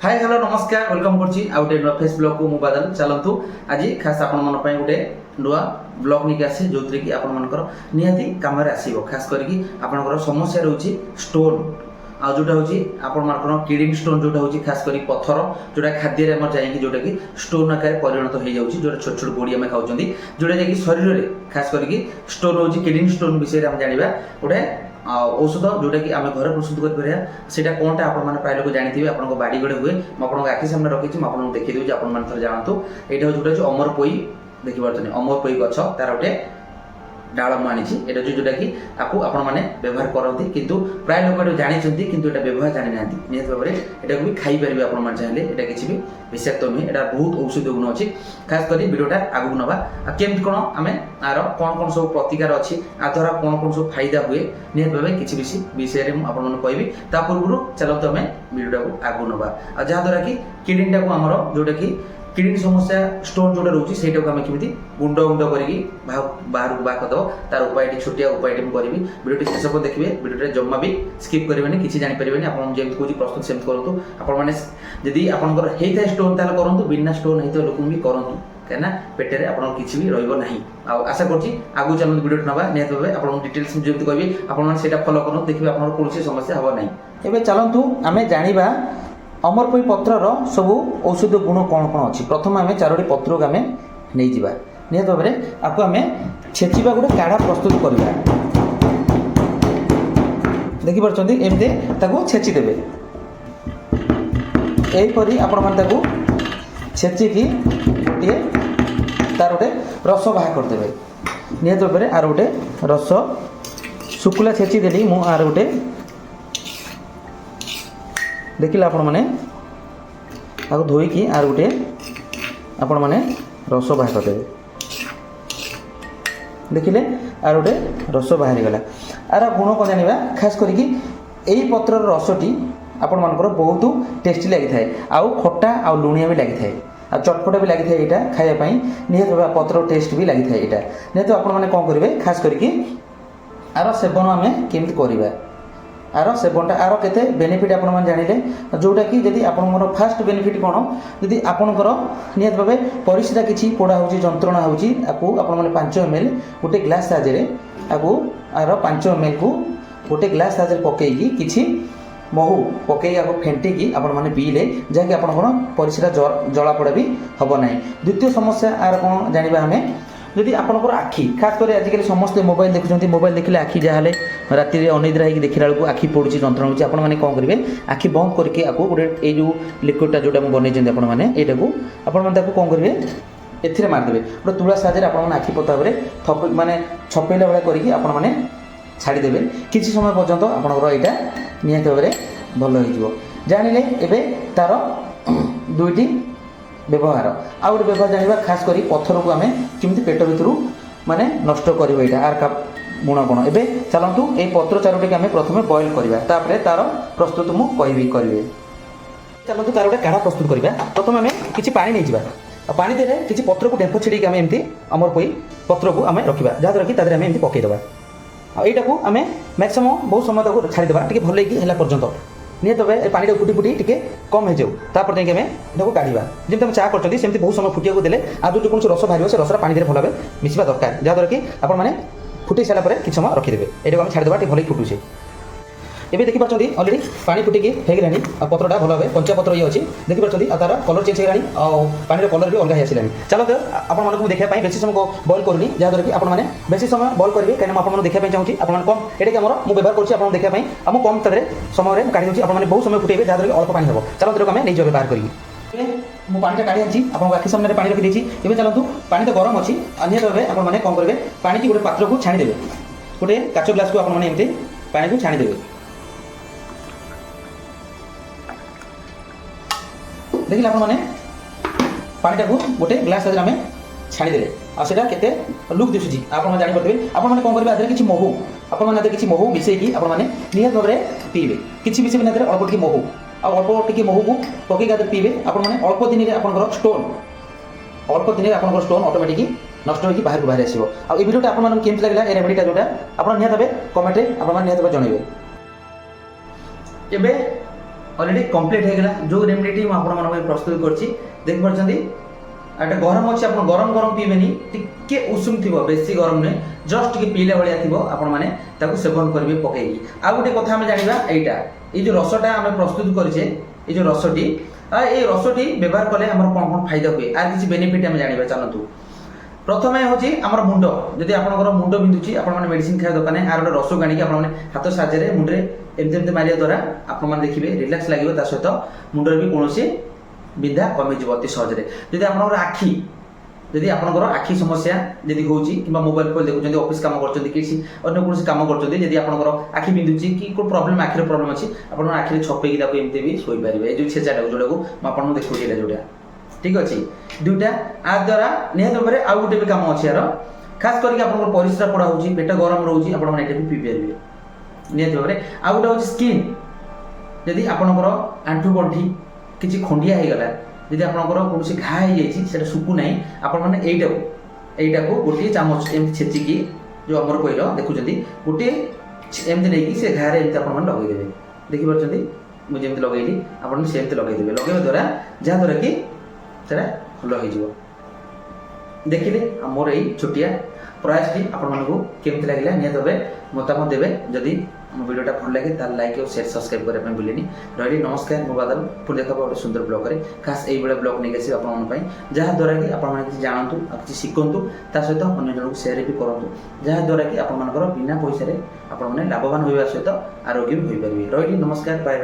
Hi hello नमस्कार welcome करछि आउटे नुआ फेस ब्लॉग को मु बादल चलंतु आज खास आपण मन पय गुटे नुआ ब्लॉग निके आसी जोतरे कि आपण मनकर निहाती काम रे आसीबो खास करके आपनकर समस्या रहउछि स्टोन आ जोटा होछि आपण मनकर किडिंग स्टोन जोटा होछि खास करी पत्थर जोटा खाद्य रे हमर जायकि जोटा कि स्टोन आकार परिणत हो जाउछि जोटा छोट छोट गोड़ी हम खाउछंदी जोटा कि शरीर रे खास करके स्टोन होछि किडिंग स्टोन विषय रे हम जानिबा गोटे औषध जोटा कि आम घर प्रस्तुत करा कौनटा आप प्राय लोग जानते हैं आपको बाड़ी गड़े हुए मुझे आखि सामने रखी आपको देखी आप जानतु यहाँ जोटा अमर पोई देखिए अमर पोई गछ तार गोटे डाल मुझे यहाँ जोटा कि आपको आपने व्यवहार करते किंतु प्राय लोग जानते किंतु यहाँ व्यवहार जानी ना निहत भाव में यहाँ भी खाईपारे आप चाहिए यहाँ किसी भी विषाक्त नुहे यहाँ बहुत औषधीय गुण अच्छी खास कर भिडियोटा आगू नवा केमती कौन आम आर कौन कौन सब प्रतिकार अच्छी आ द्वारा कौन कौन सब फायदा हुए निहत भाव किसी विषय में आपको कहबी ता पूर्व चलते आम भिडियोटा को आगू नवा जहाँद्वारा कि किडनी को आमर जोटा कि किडनी समस्या स्टोन जोटा रोचे से केमी गुंड गुंड करके बाहर को बाहर करदेव तार उपाय छोटिया उपाय करी भिडियो शेष पर देखिए भिडियो जमा भी स्किप करेंगे किसी जानीपारे आपड़ी कौन प्रस्तुत सेमती करूँ आपड़ी आपंकर होता है स्टोन ताल करूँ बिना स्टोन होता लोक भी करूँ कहीं पेटे आप किसी भी रहा आशा करुँच आगू चलते भिडियो नवा निहत भाव आप डिटेल्स जमी कहि आप फलो करूँ देखिए आप कौन समस्या हम ना एवं चलतु आम जाना अमरपोई पत्रर सब औषधीय गुण कौन कौन अच्छी प्रथम आम चारोटी पत्र को आम नहीं जावा निहत भाव में आपको आम छेचिबा गोटे काढ़ा प्रस्तुत करवा देखिपी एमती छेचिदेवे यहीपरी आपण छेचिकी गोटे तार गोटे रस बाहर करदे निहत भाव में आर गोटे रस शुक्ला छेचिदेली मु आर गोटे देखिले आपण मैंने आगे धोईकी आर गोटे आपण मैंने रस बाहर करदेवे देखिले आर गोटे रस बाहरी गला आर गुण कौन जाना खास करके यही पत्र रसटी आपण मानकर बहुत टेस्टी लगी थाए आउ खट्टा आउ लुणिया भी लगी थाए आ चटपटा भी लगी थाए यहाँ खायापाई निहत भाव पत्र टेस्ट भी लगी थाए यहाँ निहत आपण मैंने कौन करेंगे खास करके आर सेवन आम केमी करवा आर सेवनटा आर केते बेनिफिट आपण मन जानिले जोटा कि यदि आपनकर फास्ट बेनिफिट कोन यदि आपनकर नियत भाबे परिस्रा किछि पोडा होछि जंत्रणा होछि आपको आपण माने 5 ml गोटे ग्लास साजरे आपको आर 5 ml को गोटे ग्लास साजरे पकेइकी किछि महू पकई आपको फेंटिकी आपण माने पीले जहाँकि आपनकर परिस्रा जला पोड़ा भी हबो नाही द्वितीय समस्या आर कोन जानिबा हमें यदि आपंकर आखि खास कर आजिकल समस्ते मोबाइल देखुं मोबाइल देखिले आखि जहाँ राति अनिद्रा होगी देखला बेलू आखि पड़ुची जंत्रणा होची आपण माने कौन करेंगे आखि बंद करके आपको गोटे ये जो लिक्विडटा जोटा बनई आपण मैंने यहाँ आपण मैंने कौन करेंगे एथिरे मारदेवे गोटे तुला साहाଯ୍ୟରେ आपण आखि पता भाव माने छपेला भाया करके आपण मैंने छाड़ीदेवे किसी समय पर्यंत आपंकर यहाँ निहत भाव में भल हो जानिले एबे तार दुईटी व्यवहार आउ गोटे व्यवहार जाना खास करी पत्थर को आम केमी पेट भितर माने नष्ट करवा यहाँ आर गुण कौन ए चलतु ये पत्र चारोटी आम प्रथम बॉयल करवा तार प्रस्तुत मु कहि करेंगे चलतु तार गोटे काढ़ा प्रस्तुत करवा प्रथम आम किसी पानी नहीं जावा पानी दे किसी पत्र को डेम्फ छिड़ी आम एमती अमर पोई पत्र को आम रखा जहाँद्वारा कि तादेह आम एमती पकईदेवा आईटा को आम मैक्सिमम बहुत समय तक छाड़ीदेवा टी भल है पर्यंत निहत भाव पानी फुटी फुटी टी कम हो जाऊपर जाए आम काढ़ा जमी आम चा करते बहुत समय फुटिया को देते आज जो कौन रस बाहर से रसरा पानी भल भाव मिसवा दरकार जहाँद्वारा कि आपने फुटे सारापर कि समय रखिदेवे यहाँ आम छाड़ीदेवा भल फुटुचे एबे देखिपारछंती ऑलरेडी पानी फुटिकी हेगलानी पत्रटा भल भाव पंचा पत्र ये अच्छी देखिपारछंती तार कलर चेंज होगानी पानी कलर भी अलग ही आसिलानी चलते आपको देखा बेसी समय बॉयल करूनी जहाँद्वारा कि आपने बेसी समय बॉयल करेंगे कहीं आपको देखा चाहिए आपने कम ये आमर मुझे व्यवहार करूँ देखा आम कम तरह समय काढ़ी दूसरी आपने बहुत समय फुटेबे जहाँद्वारा कि अल्प पानी हम चलते आम नहीं व्यवहार करी मु पानी काढ़ी आनी आपको आखि सामने पानी रखी एवं चलतु पानी तो गरम अच्छी निहत भाव आपने कौन करेंगे पानी की गोटे पात्र को छाणीदेवे गोटे काच ग्लास को आपने एमती पानी को छाणीदेवे देखिए आपने पानीटा को गोटे ग्लास साइज आम छाड़ीदे आटा के लुक दिशुची आप जापे आपने कौन करेंगे किसी महू आपने किसी महू मिसेकी आपने निहत भाव में पीबे किसी मिसे अल्प टी महू अल्प टी महू को पकईक पीबे आपने अल्प दिन में आप स्टोन अल्प दिन में आप स्टोन ऑटोमेटिक नष्ट होकर बाहर को बाहर आसो आ भिडियोटा आपको केमती लगे ये रेमेडीटा जोटा आप निहत भाव कमेंट आप निहत भाव जनइबे अलरेडी कंप्लीट हो गला जो रेमेडी मैं आपण मन प्रस्तुत करछि देख परछंदी आटा गरम अच्छे आप गरम गरम पीबेनी टिके उषुम थी बेसी गरम नहीं जस्ट टिके पीला भाया थी आपण मैंने सेवन करेंगे पकईकी आ गोटे कथा आम जाना यहाँ ये जो रसटा आम प्रस्तुत करे ये जो रसटी ये रसटी व्यवहार कले आम कौन कौन फायदा हुए आर किसी बेनिफिट आम जाना चलतु प्रथम हूँ आम मुंड जदि आपंकर मुंड बिंधुची आपने मेडिसिन खाया दरकार नहीं आर गोटे रस गाणी आपने हाथ साहाଯ୍ୟରେ मुंडे एमती मारिया द्वारा आपने देखिए रिलैक्स लगे सहित मुंडर भी कौन बिंधा कमिଯିव अति सहजरे जदि आपनकर आखि जदि आपनकर आखि समस्या जदि होउची किबा मोबाइल फोन देखुचंदी ऑफिस काम करचंदी किसी अन्य कोनसी काम करचंदी जदि आपनकर आखि बिंदुची कि को प्रॉब्लम आखिर प्रॉब्लम अछि आपन आखिरे छपेकी ताको एमते भी सोई परिबे ए जो छेचाटा जोडाको म आपन देखुची एटा जोडा ठीक अछि दुटा आ द्वारा निहत भाबरे आ गुटे भी काम अछि यार खास करके आपनकर परिश्रा पड़ा होउची पेट गरम रहउची आपन माने एटा भी पी परिबे निहत भाबरे आ गुटे होउची स्किन जदि आपनकर आंठु गंठी किसी खंडिया हो गला जदि आपंकर कौन घा हो सुकू ना आपण मैंने यहीटा को गोटे चामच एम छेचिकी जो आमर पैर देखुं गोटे एमती नहीं से घारे एमती आप लगेदेवे देखिपी मुझे लगेली आपन सेमती लगेदेवे लगेवा द्वारा जहाँद्वारा कि भल हो देखिले मोर यही छोटिया प्रयासटी आपमती लगे निहत भाव मतामत देवे जदि मो वीडियोटा भल लगे तार लाइक और शेयर सब्सक्राइब करने भूलेनी रही नमस्कार मो बादल पुणी देखा गोटे सुंदर ब्लॉग रे खास यही भाई ब्लॉग नहीं आस जहाँद्वारा कि आप जानतु किसी शिखु ता सहित अन्य जन को सेयार भी करूँ जहाँद्वारा कि आप बिना पैसा आपने लाभवान होगा सहित आरोग्य भी हो पारे रही नमस्कार बाय बाय।